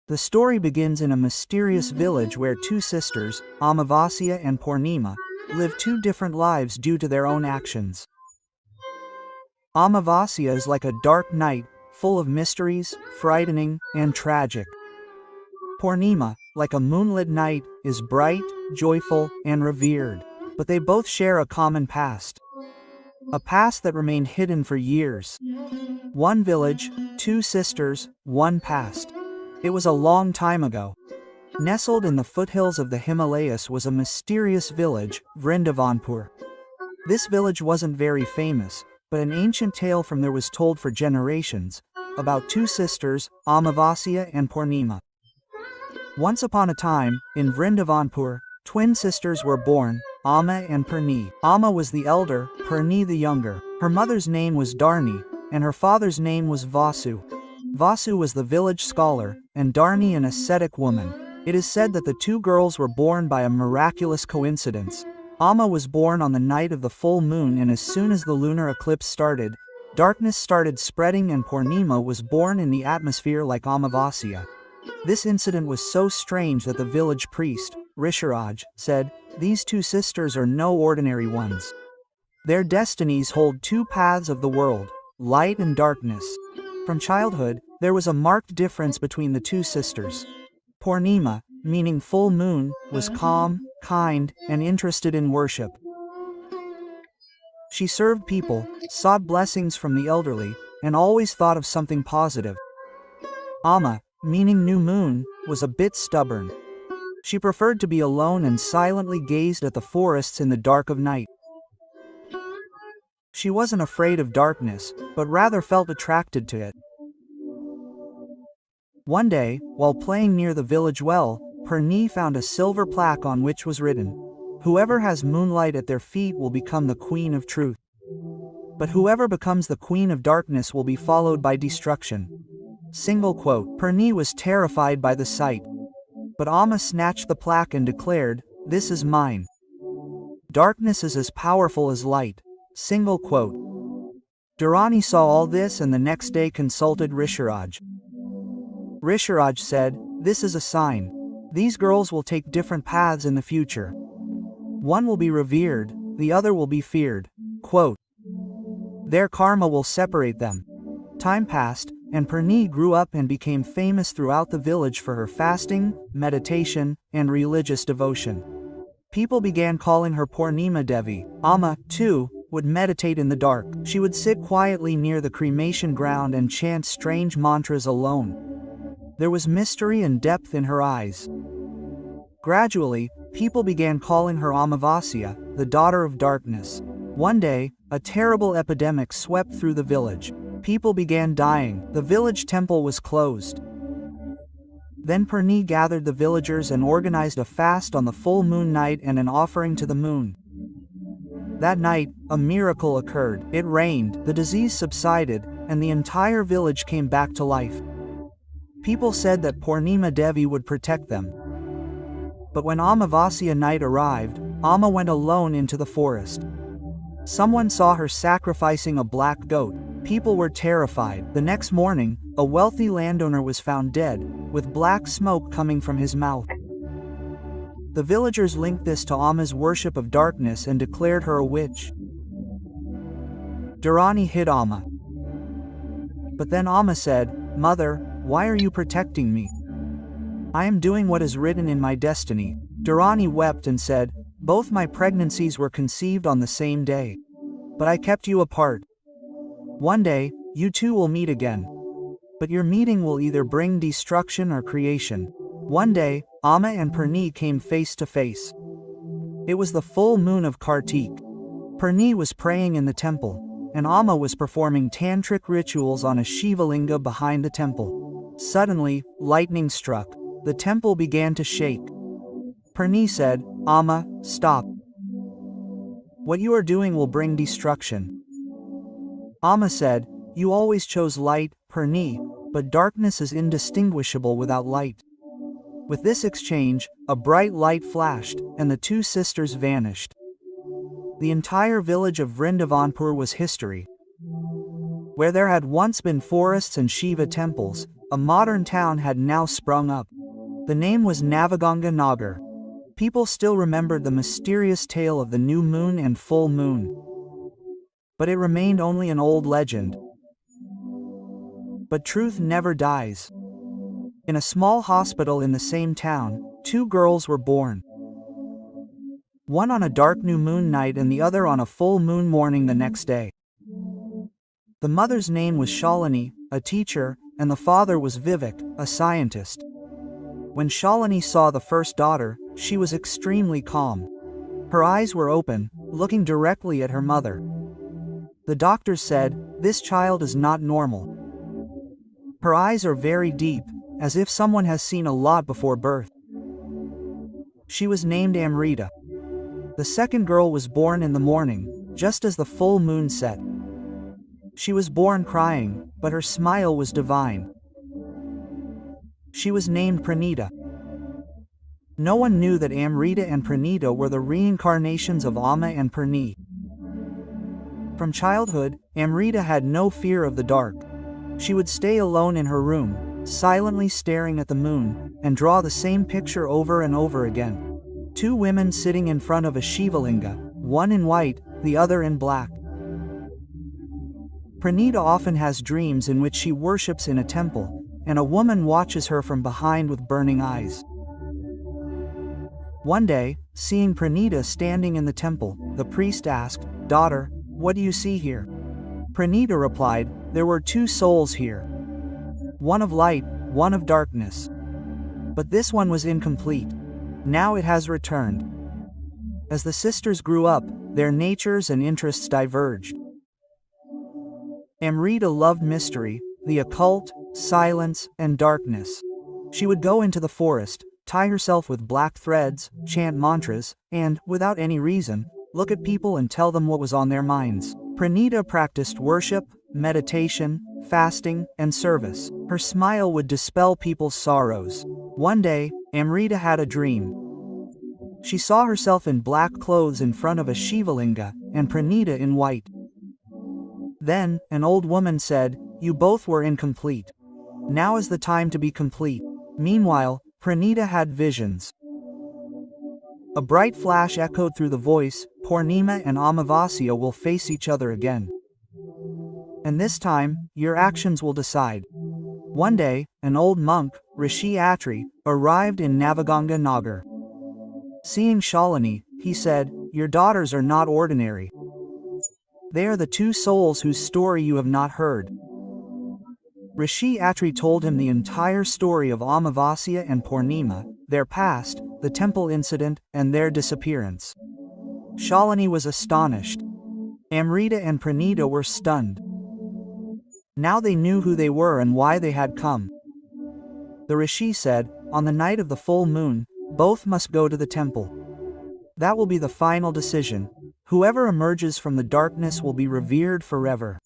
The story begins in a mysterious village where two sisters, Amavasya and Purnima, live two different lives due to their own actions. Amavasya is like a dark night, full of mysteries, frightening, and tragic. Purnima, like a moonlit night, is bright, joyful, and revered. But they both share a common past. A past that remained hidden for years. One village, two sisters, one past. It was a long time ago. Nestled in the foothills of the Himalayas was a mysterious village, Vrindavanpur. This village wasn't very famous, but an ancient tale from there was told for generations, about two sisters, Amavasya and Purnima. Once upon a time, in Vrindavanpur, twin sisters were born, Amma and Purni. Amma was the elder, Purni the younger. Her mother's name was Dharni, and her father's name was Vasu. Vasu was the village scholar, and Dharni an ascetic woman. It is said that the two girls were born by a miraculous coincidence. Amma was born on the night of the full moon, and as soon as the lunar eclipse started, darkness started spreading and Purnima was born in the atmosphere like Amavasya. This incident was so strange that the village priest, Risharaj, said, "These two sisters are no ordinary ones. Their destinies hold two paths of the world, light and darkness." From childhood, there was a marked difference between the two sisters. Purnima, meaning full moon, was calm, kind, and interested in worship. She served people, sought blessings from the elderly, and always thought of something positive. Amma, meaning new moon, was a bit stubborn. She preferred to be alone and silently gazed at the forests in the dark of night. She wasn't afraid of darkness, but rather felt attracted to it. One day, while playing near the village well, Purni found a silver plaque on which was written, "Whoever has moonlight at their feet will become the queen of truth. But whoever becomes the queen of darkness will be followed by destruction." Single quote. Purni was terrified by the sight. But Amma snatched the plaque and declared, "This is mine. Darkness is as powerful as light." Single quote. Dharani saw all this and the next day consulted Risharaj. Risharaj said, "This is a sign. These girls will take different paths in the future. One will be revered, the other will be feared." Quote. Their karma will separate them. Time passed, and Purni grew up and became famous throughout the village for her fasting, meditation, and religious devotion. People began calling her Purnima Devi. Amma, too, would meditate in the dark. She would sit quietly near the cremation ground and chant strange mantras alone. There was mystery and depth in her eyes. Gradually, people began calling her Amavasya, the daughter of darkness. One day, a terrible epidemic swept through the village. People began dying. The village temple was closed. Then Purni gathered the villagers and organized a fast on the full moon night and an offering to the moon. That night, a miracle occurred. It rained, the disease subsided, and the entire village came back to life. People said that Purnima Devi would protect them. But when Amavasya night arrived, Amma went alone into the forest. Someone saw her sacrificing a black goat. People were terrified. The next morning, a wealthy landowner was found dead, with black smoke coming from his mouth. The villagers linked this to Amma's worship of darkness and declared her a witch. Dharani hid Amma. But then Amma said, "Mother, why are you protecting me? I am doing what is written in my destiny." Dharani wept and said, "Both my pregnancies were conceived on the same day. But I kept you apart. One day, you two will meet again. But your meeting will either bring destruction or creation." One day, Amma and Purni came face to face. It was the full moon of Kartik. Purni was praying in the temple, and Amma was performing tantric rituals on a Shivalinga behind the temple. Suddenly, lightning struck. The temple began to shake. Purni said, "Amma, stop. What you are doing will bring destruction." Amma said, "You always chose light, Purni, but darkness is indistinguishable without light." With this exchange, a bright light flashed, and the two sisters vanished. The entire village of Vrindavanpur was history. Where there had once been forests and Shiva temples, a modern town had now sprung up. The name was Navaganga Nagar. People still remembered the mysterious tale of the new moon and full moon. But it remained only an old legend. But truth never dies. In a small hospital in the same town, two girls were born. One on a dark new moon night and the other on a full moon morning the next day. The mother's name was Shalini, a teacher, and the father was Vivek, a scientist. When Shalini saw the first daughter, she was extremely calm. Her eyes were open, looking directly at her mother. The doctors said, "This child is not normal. Her eyes are very deep, as if someone has seen a lot before birth." She was named Amrita. The second girl was born in the morning, just as the full moon set. She was born crying, but her smile was divine. She was named Pranita. No one knew that Amrita and Pranita were the reincarnations of Amma and Purni. From childhood, Amrita had no fear of the dark. She would stay alone in her room, silently staring at the moon, and draw the same picture over and over again. Two women sitting in front of a Shivalinga, one in white, the other in black. Pranita often has dreams in which she worships in a temple, and a woman watches her from behind with burning eyes. One day, seeing Pranita standing in the temple, the priest asked, "Daughter, what do you see here?" Pranita replied, "There were two souls here. One of light, one of darkness. But this one was incomplete. Now it has returned." As the sisters grew up, their natures and interests diverged. Amrita loved mystery, the occult, silence, and darkness. She would go into the forest, tie herself with black threads, chant mantras, and, without any reason, look at people and tell them what was on their minds. Pranita practiced worship, meditation, fasting, and service. Her smile would dispel people's sorrows. One day, Amrita had a dream. She saw herself in black clothes in front of a Shivalinga, and Pranita in white. Then, an old woman said, "You both were incomplete. Now is the time to be complete." Meanwhile, Pranita had visions. A bright flash echoed through the voice, "Purnima and Amavasya will face each other again. And this time, your actions will decide." One day, an old monk, Rishi Atri, arrived in Navaganga Nagar. Seeing Shalini, he said, "Your daughters are not ordinary. They are the two souls whose story you have not heard." Rishi Atri told him the entire story of Amavasya and Purnima, their past, the temple incident, and their disappearance. Shalini was astonished. Amrita and Pranita were stunned. Now they knew who they were and why they had come. The Rishi said, "On the night of the full moon, both must go to the temple. That will be the final decision. Whoever emerges from the darkness will be revered forever."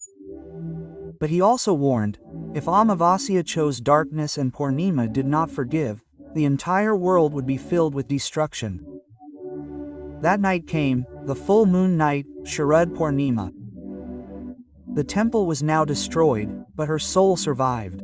But he also warned, if Amavasya chose darkness and Purnima did not forgive, the entire world would be filled with destruction. That night came, the full moon night, Sharad Purnima. The temple was now destroyed, but her soul survived.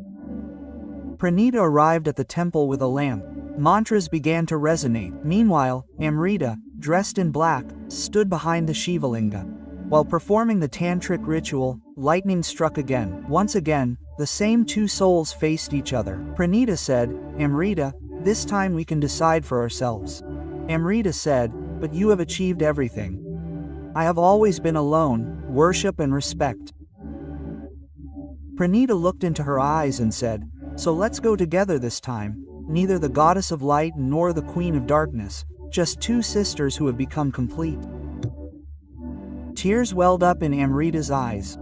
Pranita arrived at the temple with a lamp. Mantras began to resonate. Meanwhile, Amrita, dressed in black, stood behind the Shivalinga. While performing the tantric ritual, lightning struck again. Once again, the same two souls faced each other. Pranita said, "Amrita, this time we can decide for ourselves." Amrita said, "But you have achieved everything. I have always been alone, worship and respect." Pranita looked into her eyes and said, "So let's go together this time. Neither the goddess of light nor the queen of darkness, just two sisters who have become complete." Tears welled up in Amrita's eyes.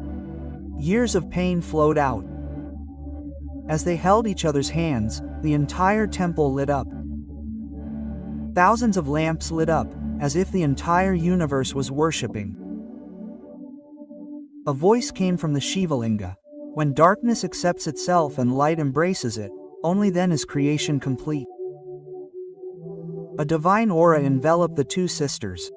Years of pain flowed out. As they held each other's hands, the entire temple lit up. Thousands of lamps lit up, as if the entire universe was worshipping. A voice came from the Shivalinga. When darkness accepts itself and light embraces it, only then is creation complete. A divine aura enveloped the two sisters.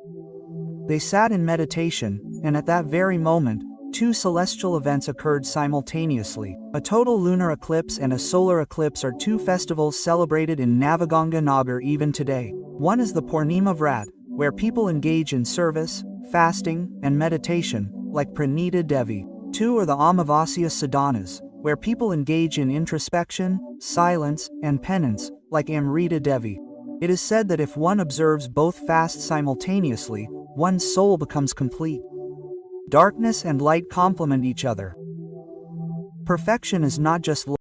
They sat in meditation, and at that very moment, two celestial events occurred simultaneously. A total lunar eclipse and a solar eclipse are two festivals celebrated in Navaganga Nagar even today. One is the Purnima Vrat, where people engage in service, fasting, and meditation, like Pranita Devi. Two are the Amavasya Sadhanas, where people engage in introspection, silence, and penance, like Amrita Devi. It is said that if one observes both fasts simultaneously, one's soul becomes complete. Darkness and light complement each other. Perfection is not just